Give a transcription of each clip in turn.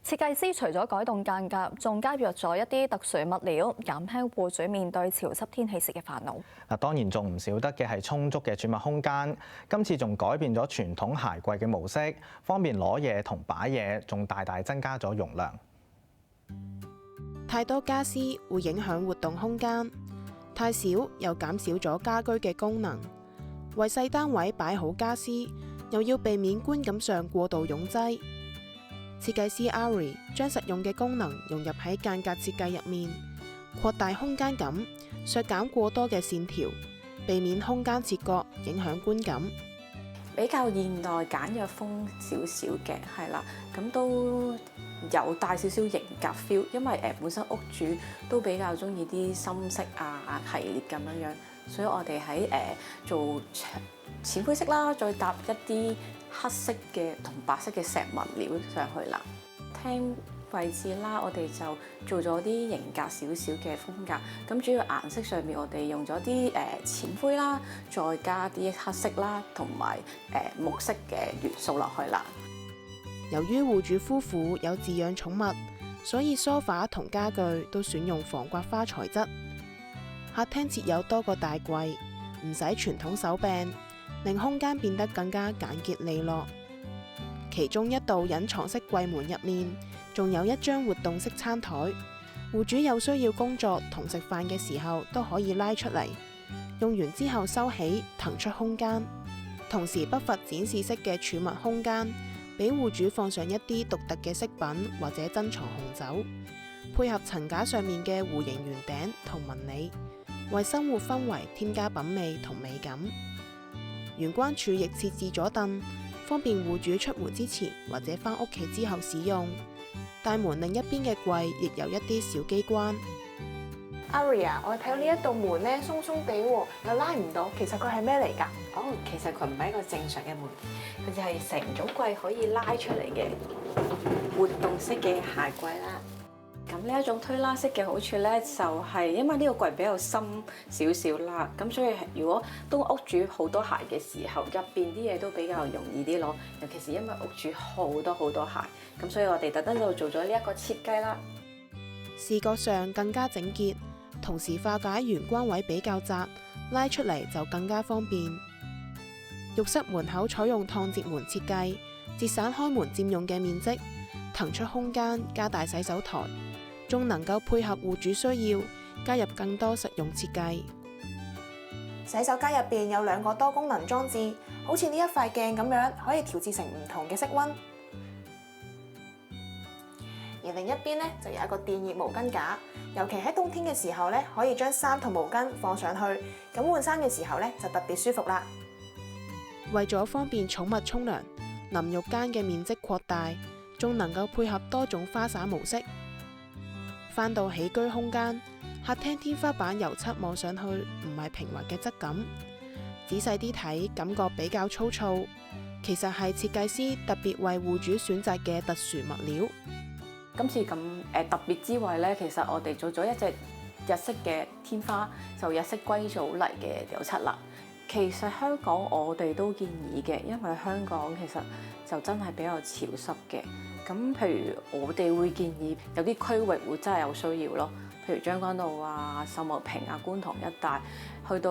設計師除咗改動間隔，仲加入咗一啲特殊物料，減輕戶主面對潮濕天氣時嘅煩惱。當然仲唔少得嘅係充足嘅儲物空間。今次仲改變咗傳統鞋櫃嘅模式，方便攞嘢同擺嘢，仲大大增加咗容量。太多家私會影響活動空間，太少又減少咗家居嘅功能。為細單位擺好家私，又要避免觀感上過度擁擠。設計師 Ari 將實用嘅功能融入喺間隔設計入面，擴大空間感，削減過多嘅線條，避免空間切割影響觀感。比較現代簡約風少少嘅，係啦，咁都有帶少少型格 feel，因為本身屋主都比較中意啲深色啊系列咁樣，所以我哋喺做淺灰色啦，再搭一啲黑色嘅同白色嘅石紋料上去啦。廳位置啦，我哋就做咗啲型格少少嘅風格。咁主要顏色上面，我哋用咗啲淺灰啦，再加啲黑色啦，同埋木色嘅元素落去啦。由於戶主夫婦有飼養寵物，所以梳化同家具都選用防刮花材質。客廳設有多個大櫃，唔使傳統手柄，令空間變得更加簡潔利落。其中一道隱藏式櫃門入面，仲有一張活動式餐台，戶主有需要工作同食飯嘅時候都可以拉出嚟，用完之後收起，騰出空間。同時不乏展示式嘅儲物空間，俾戶主放上一啲獨特嘅飾品或者珍藏紅酒，配合層架上面嘅弧形圓頂同紋理，為生活氛圍添加品味同美感。玄關處亦設置咗凳，方便戶主出門之前或者返屋企之後使用。大門另一邊嘅櫃亦有一啲小機關。Aria，我睇到呢一道門咧鬆鬆地喎，又拉唔到，其實佢係咩嚟㗎？哦，其實佢唔係一個正常嘅門，佢就係成組櫃可以拉出嚟嘅活動式嘅鞋櫃啦。咁呢一種推拉式嘅好處咧，就係因為呢個櫃比較深少少啦，咁所以如果當屋主好多鞋嘅時候，入邊啲嘢都比較容易啲攞，尤其是因為屋主好多鞋，咁所以我哋特登就做咗呢一個設計啦。視覺上更加整潔，同時化解玄關位比較窄，拉出嚟就更加方便。浴室門口採用趟接門設計，節省開門佔用嘅面積，騰出空間，加大洗手台，仲能夠配合戶主需要，加入更多實用設計。洗手間入邊有2個多功能裝置，好似呢一塊鏡咁樣，可以調節成唔同嘅色溫。而另一邊咧就有一個電熱毛巾架，尤其喺冬天嘅時候咧，可以將衫同毛巾放上去，咁換衫嘅時候咧就特別舒服啦。為咗方便寵物沖涼，淋浴間嘅面積擴大，仲能夠配合多種花灑模式。返到起居空間，客廳天花板油漆望上去唔係平滑嘅質感，仔細啲睇感覺比較粗糙，其實係設計師特別為戶主選擇嘅特殊物料。今次咁特別之外咧，其實我哋做咗一隻日式嘅天花，就日式硅藻泥嘅油漆啦。其實香港我哋都建議嘅，因為香港其實就真係比較潮濕嘅。咁譬如我哋會建議有啲區域會真係有需要咯，譬如將軍澳啊、秀茂坪啊、觀塘一帶，去到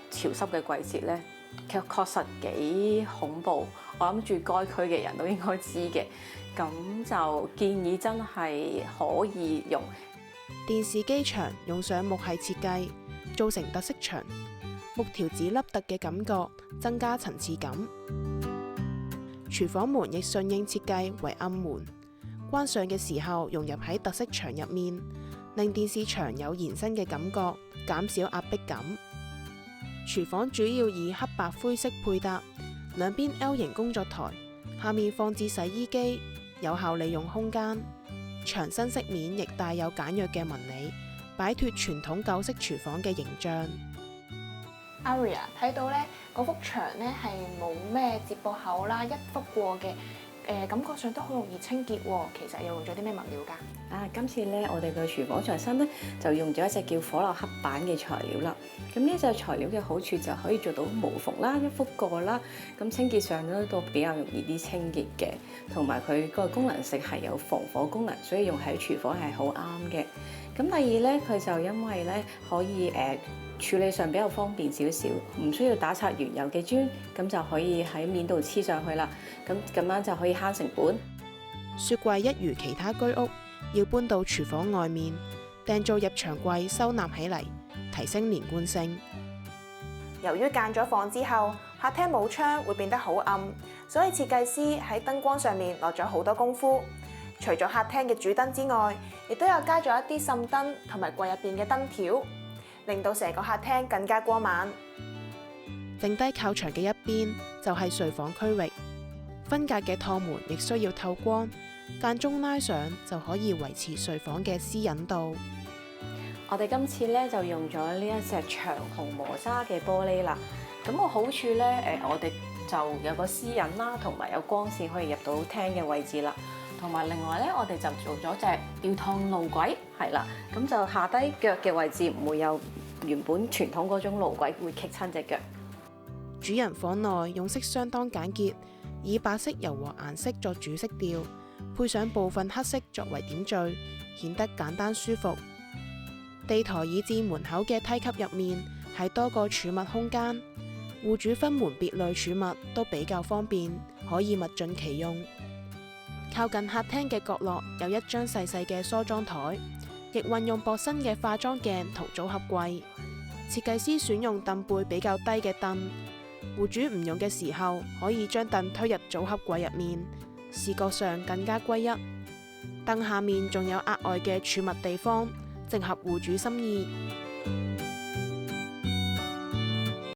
潮濕嘅季節咧，其實確實幾恐怖。我諗住該區嘅人都應該知嘅，咁就建議真係可以用電視機牆用上木系設計，做成特色牆，木條子凹凸嘅感覺，增加層次感。廚房門亦順應設計為暗門，關上嘅時候融入喺特色牆入面，令電視牆有延伸嘅感覺，減少壓迫感。廚房主要以黑白灰色配搭，兩邊 L 型工作台，下面放置洗衣機，有效利用空間。牆身飾面亦帶有簡約嘅紋理，擺脫傳統舊式廚房嘅形象。Aria 睇到咧，嗰幅牆咧係冇咩接駁口啦，一幅過嘅感覺上都好容易清潔喎。其實又用咗啲咩物料㗎？今次咧，我哋嘅廚房牆身咧就用咗一隻叫火蠟黑板嘅材料啦。咁呢隻材料嘅好處就可以做到無縫啦、一幅過啦，咁清潔上咧都比較容易啲清潔嘅，同埋佢個功能性係有防火功能，所以用喺廚房係好啱嘅。咁第二咧，佢就因為咧可以處理上比較方便少少，唔需要打擦原有嘅磚，咁就可以喺面度黐上去啦。咁樣就可以慳成本。雪櫃一如其他居屋，要搬到廚房外面，訂做入牆櫃收納起嚟，提升連貫性。由於間咗房之後，客廳冇窗會變得好暗，所以設計師喺燈光上面落咗好多功夫。除咗客廳嘅主燈之外，亦都有加咗一啲滲燈同埋櫃入邊嘅燈條，令到成個客廳更加光猛。剩低靠牆嘅一邊就係睡房區域，分隔嘅趟門亦需要透光，間中拉上就可以維持睡房嘅私隱度。我哋今次咧就用咗呢一隻長虹磨砂嘅玻璃啦。咁個好處咧，我哋就有個私隱啦，同埋有光線可以入到廳嘅位置啦。同埋另外咧，我哋就做咗隻吊趟路軌，係啦，咁就下低腳嘅位置唔會有原本傳統嗰種路軌會棘親隻腳。主人房內用色相當簡潔，以白色柔和顏色作主色調，配上部分黑色作為點綴，顯得簡單舒服。地台以至門口嘅梯級入面係多個儲物空間，戶主分門別類儲物都比較方便，可以物盡其用。靠近客廳嘅角落有一張細細嘅梳妝台，亦運用薄身嘅化妝鏡同組合櫃。設計師選用凳背比較低嘅凳，戶主唔用嘅時候可以將凳推入組合櫃入面，視覺上更加歸一。凳下面仲有額外嘅儲物地方，正合戶主心意。